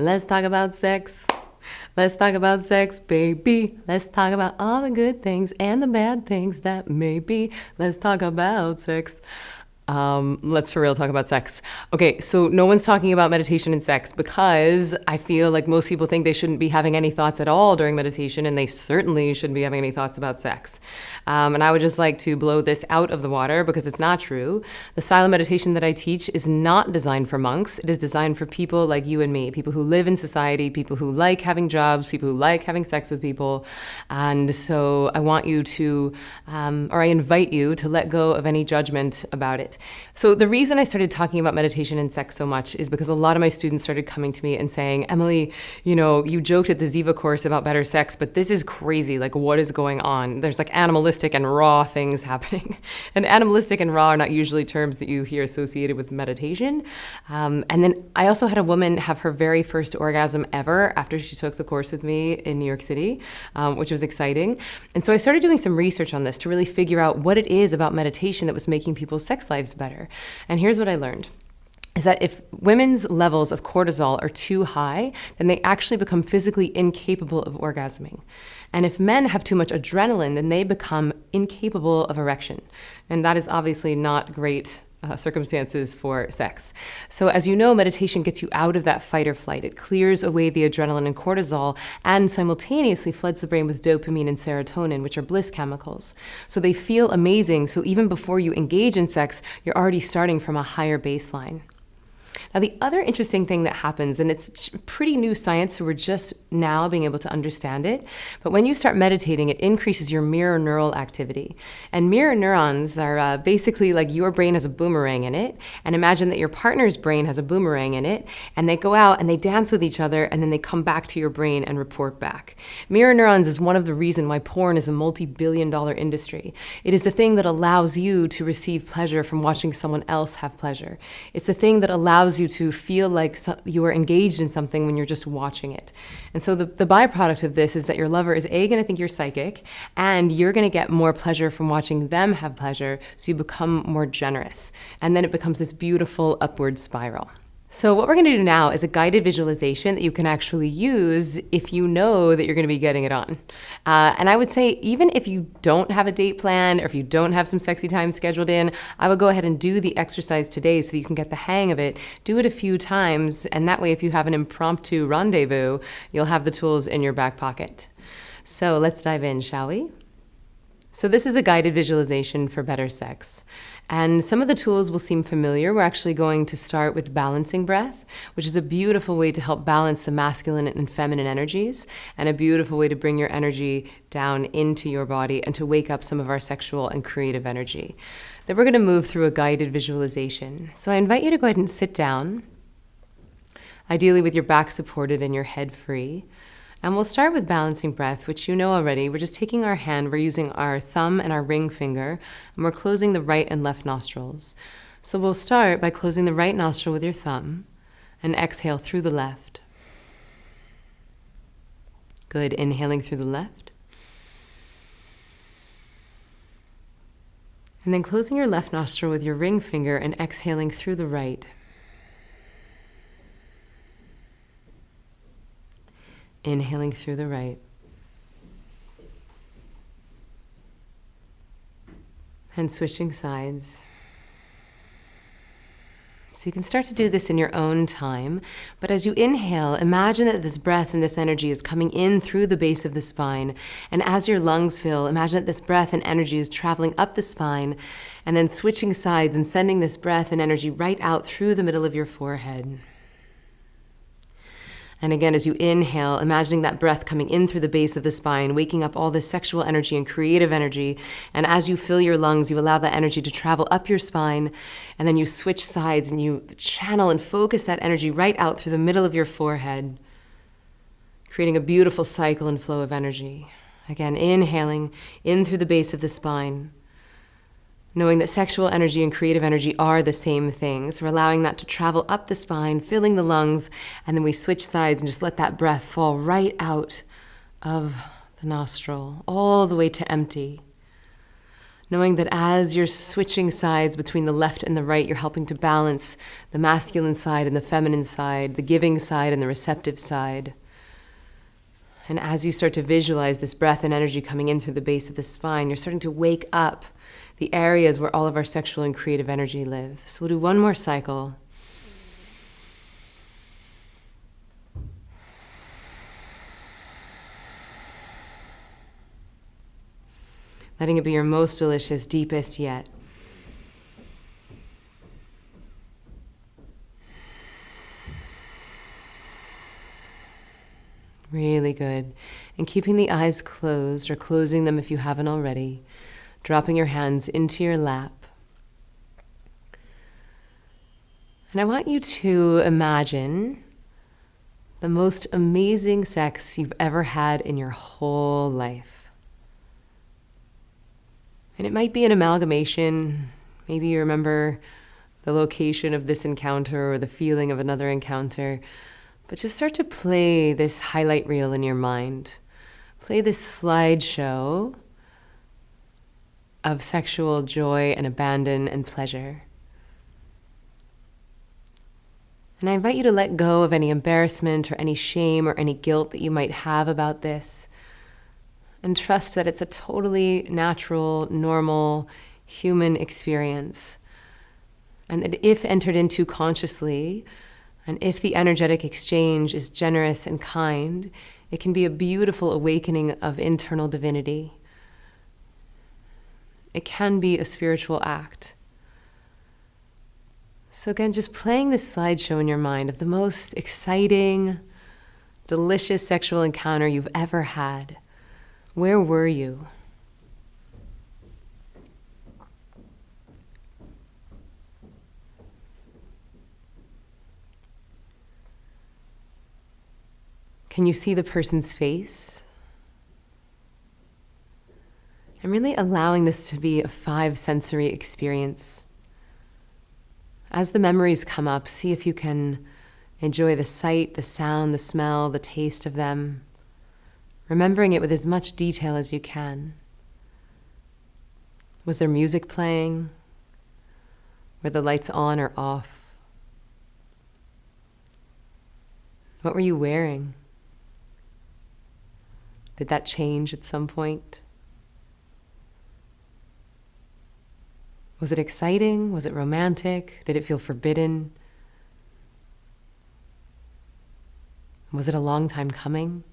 Let's talk about sex. Let's talk about sex, baby. Let's talk about all the good things and the bad things that may be. Let's talk about sex. Let's for real talk about sex. Okay, so no one's talking about meditation and sex because I feel like most people think they shouldn't be having any thoughts at all during meditation, and they certainly shouldn't be having any thoughts about sex. And I would just like to blow this out of the water because it's not true. The style of meditation that I teach is not designed for monks. It is designed for people like you and me, people who live in society, people who like having jobs, people who like having sex with people. And so I want you to, or I invite you to let go of any judgment about it. So the reason I started talking about meditation and sex so much is because a lot of my students started coming to me and saying, Emily, you joked at the Ziva course about better sex, but this is crazy. Like, what is going on? There's like animalistic and raw things happening. And animalistic and raw are not usually terms that you hear associated with meditation. And then I also had a woman have her very first orgasm ever after she took the course with me in New York City, which was exciting. And so I started doing some research on this to really figure out what it is about meditation that was making people's sex lives better. And here's what I learned. Is that if women's levels of cortisol are too high, then they actually become physically incapable of orgasming. And if men have too much adrenaline, then they become incapable of erection. And that is obviously not great circumstances for sex. So as you know, meditation gets you out of that fight or flight. It clears away the adrenaline and cortisol and simultaneously floods the brain with dopamine and serotonin, which are bliss chemicals. So they feel amazing. So even before you engage in sex, you're already starting from a higher baseline. Now, the other interesting thing that happens, and it's pretty new science, so we're just now being able to understand it, but when you start meditating, it increases your mirror neural activity. And mirror neurons are basically like your brain has a boomerang in it, and imagine that your partner's brain has a boomerang in it, and they go out and they dance with each other, and then they come back to your brain and report back. Mirror neurons is one of the reasons why porn is a multi-billion-dollar industry. It is the thing that allows you to receive pleasure from watching someone else have pleasure. It's the thing that allows you to feel like you are engaged in something when you're just watching it. And so the byproduct of this is that your lover is going to think you're psychic, and you're going to get more pleasure from watching them have pleasure, so you become more generous. And then it becomes this beautiful upward spiral. So what we're going to do now is a guided visualization that you can actually use if you know that you're going to be getting it on. And I would say even if you don't have a date planned or if you don't have some sexy time scheduled in, I would go ahead and do the exercise today so that you can get the hang of it. Do it a few times, and that way if you have an impromptu rendezvous, you'll have the tools in your back pocket. So let's dive in, shall we? So this is a guided visualization for better sex. And some of the tools will seem familiar. We're actually going to start with balancing breath, which is a beautiful way to help balance the masculine and feminine energies, and a beautiful way to bring your energy down into your body and to wake up some of our sexual and creative energy. Then we're going to move through a guided visualization. So I invite you to go ahead and sit down, ideally with your back supported and your head free. And we'll start with balancing breath, which you know already. We're just taking our hand, we're using our thumb and our ring finger, and we're closing the right and left nostrils. So we'll start by closing the right nostril with your thumb and exhale through the left. Good, inhaling through the left. And then closing your left nostril with your ring finger and exhaling through the right. Inhaling through the right. And switching sides. So you can start to do this in your own time, but as you inhale, imagine that this breath and this energy is coming in through the base of the spine, and as your lungs fill, imagine that this breath and energy is traveling up the spine, and then switching sides and sending this breath and energy right out through the middle of your forehead. And again, as you inhale, imagining that breath coming in through the base of the spine, waking up all this sexual energy and creative energy. And as you fill your lungs, you allow that energy to travel up your spine. And then you switch sides and you channel and focus that energy right out through the middle of your forehead, creating a beautiful cycle and flow of energy. Again, inhaling in through the base of the spine, knowing that sexual energy and creative energy are the same thing. So we're allowing that to travel up the spine, filling the lungs, and then we switch sides and just let that breath fall right out of the nostril, all the way to empty. Knowing that as you're switching sides between the left and the right, you're helping to balance the masculine side and the feminine side, the giving side and the receptive side. And as you start to visualize this breath and energy coming in through the base of the spine, you're starting to wake up the areas where all of our sexual and creative energy live. So we'll do one more cycle. Letting it be your most delicious, deepest yet. Really good. And keeping the eyes closed, or closing them if you haven't already, dropping your hands into your lap. And I want you to imagine the most amazing sex you've ever had in your whole life. And it might be an amalgamation. Maybe you remember the location of this encounter or the feeling of another encounter. But just start to play this highlight reel in your mind. Play this slideshow of sexual joy and abandon and pleasure. And I invite you to let go of any embarrassment or any shame or any guilt that you might have about this. And trust that it's a totally natural, normal, human experience. And that if entered into consciously, and if the energetic exchange is generous and kind, it can be a beautiful awakening of internal divinity. It can be a spiritual act. So again, just playing this slideshow in your mind of the most exciting, delicious sexual encounter you've ever had. Where were you? Can you see the person's face? I'm really allowing this to be a 5-sensory experience. As the memories come up, see if you can enjoy the sight, the sound, the smell, the taste of them. Remembering it with as much detail as you can. Was there music playing? Were the lights on or off? What were you wearing? Did that change at some point? Was it exciting? Was it romantic? Did it feel forbidden? Was it a long time coming?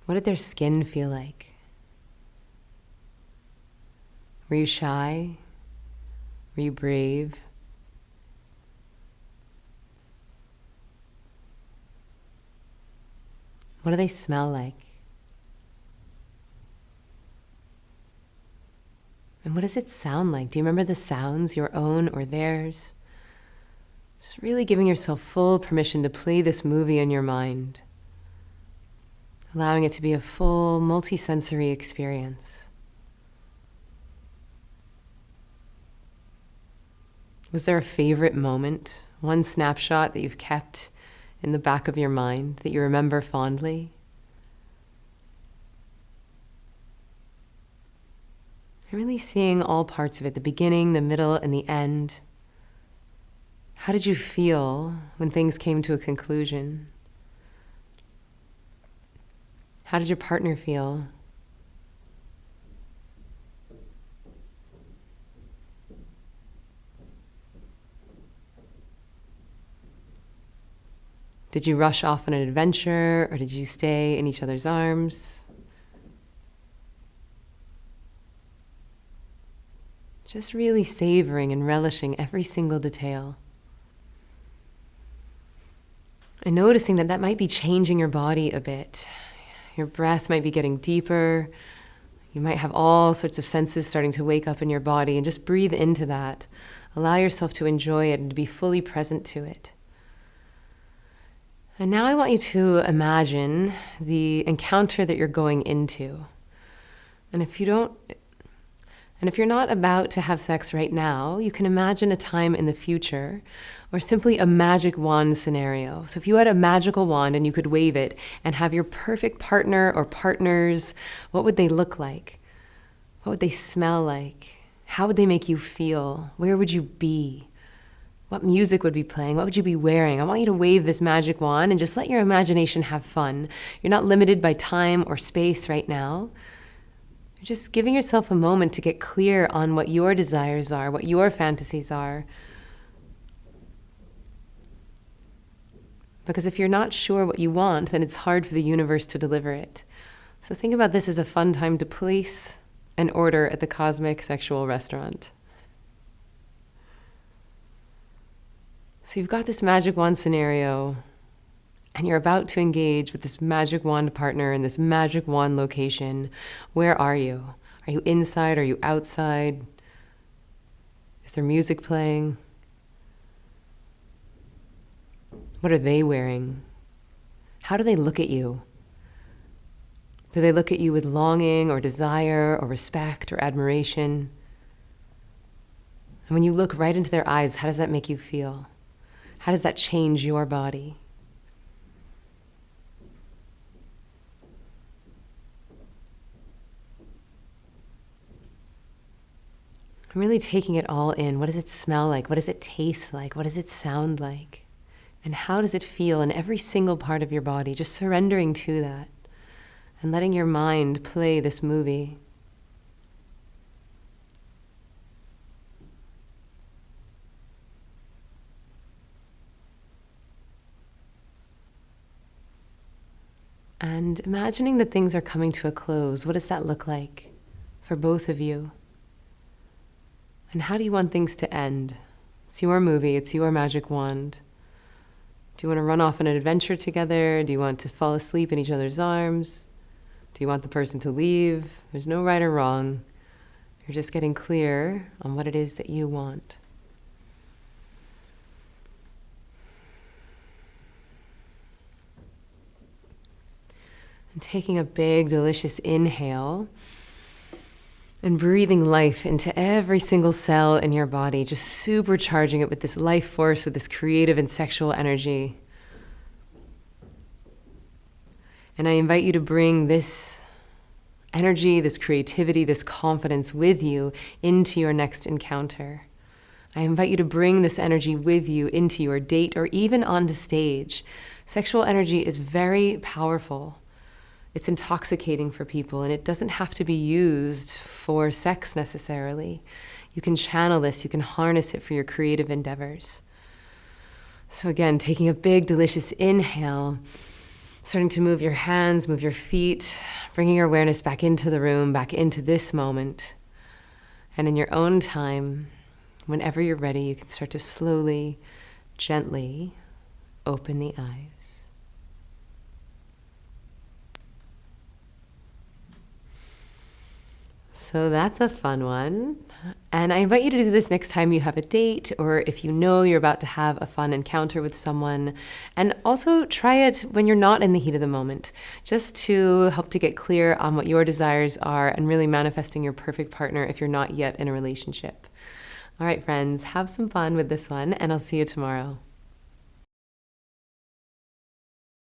What did their skin feel like? Were you shy? Were you brave? What do they smell like? And what does it sound like? Do you remember the sounds, your own or theirs? Just really giving yourself full permission to play this movie in your mind. Allowing it to be a full, multi-sensory experience. Was there a favorite moment, one snapshot that you've kept in the back of your mind that you remember fondly? And really seeing all parts of it, the beginning, the middle, and the end. How did you feel when things came to a conclusion? How did your partner feel? Did you rush off on an adventure, or did you stay in each other's arms? Just really savoring and relishing every single detail. And noticing that might be changing your body a bit. Your breath might be getting deeper. You might have all sorts of senses starting to wake up in your body, and just breathe into that. Allow yourself to enjoy it and to be fully present to it. And now I want you to imagine the encounter that you're going into. And And if you're not about to have sex right now, you can imagine a time in the future or simply a magic wand scenario. So if you had a magical wand and you could wave it and have your perfect partner or partners, what would they look like? What would they smell like? How would they make you feel? Where would you be? What music would be playing? What would you be wearing? I want you to wave this magic wand and just let your imagination have fun. You're not limited by time or space right now. You're just giving yourself a moment to get clear on what your desires are, what your fantasies are. Because if you're not sure what you want, then it's hard for the universe to deliver it. So think about this as a fun time to place an order at the Cosmic Sexual Restaurant. So you've got this magic wand scenario, and you're about to engage with this magic wand partner in this magic wand location. Where are you? Are you inside? Are you outside? Is there music playing? What are they wearing? How do they look at you? Do they look at you with longing or desire or respect or admiration? And when you look right into their eyes, how does that make you feel? How does that change your body? I'm really taking it all in. What does it smell like? What does it taste like? What does it sound like? And how does it feel in every single part of your body? Just surrendering to that and letting your mind play this movie. And imagining that things are coming to a close. What does that look like for both of you? And how do you want things to end? It's your movie, it's your magic wand. Do you want to run off on an adventure together? Do you want to fall asleep in each other's arms? Do you want the person to leave? There's no right or wrong. You're just getting clear on what it is that you want. And taking a big, delicious inhale and breathing life into every single cell in your body, just supercharging it with this life force, with this creative and sexual energy. And I invite you to bring this energy, this creativity, this confidence with you into your next encounter. I invite you to bring this energy with you into your date or even onto stage. Sexual energy is very powerful. It's intoxicating for people, and it doesn't have to be used for sex necessarily. You can channel this, you can harness it for your creative endeavors. So again, taking a big, delicious inhale, starting to move your hands, move your feet, bringing your awareness back into the room, back into this moment. And in your own time, whenever you're ready, you can start to slowly, gently open the eyes. So that's a fun one. And I invite you to do this next time you have a date, or if you know you're about to have a fun encounter with someone. And also try it when you're not in the heat of the moment, just to help to get clear on what your desires are and really manifesting your perfect partner if you're not yet in a relationship. All right, friends, have some fun with this one, and I'll see you tomorrow.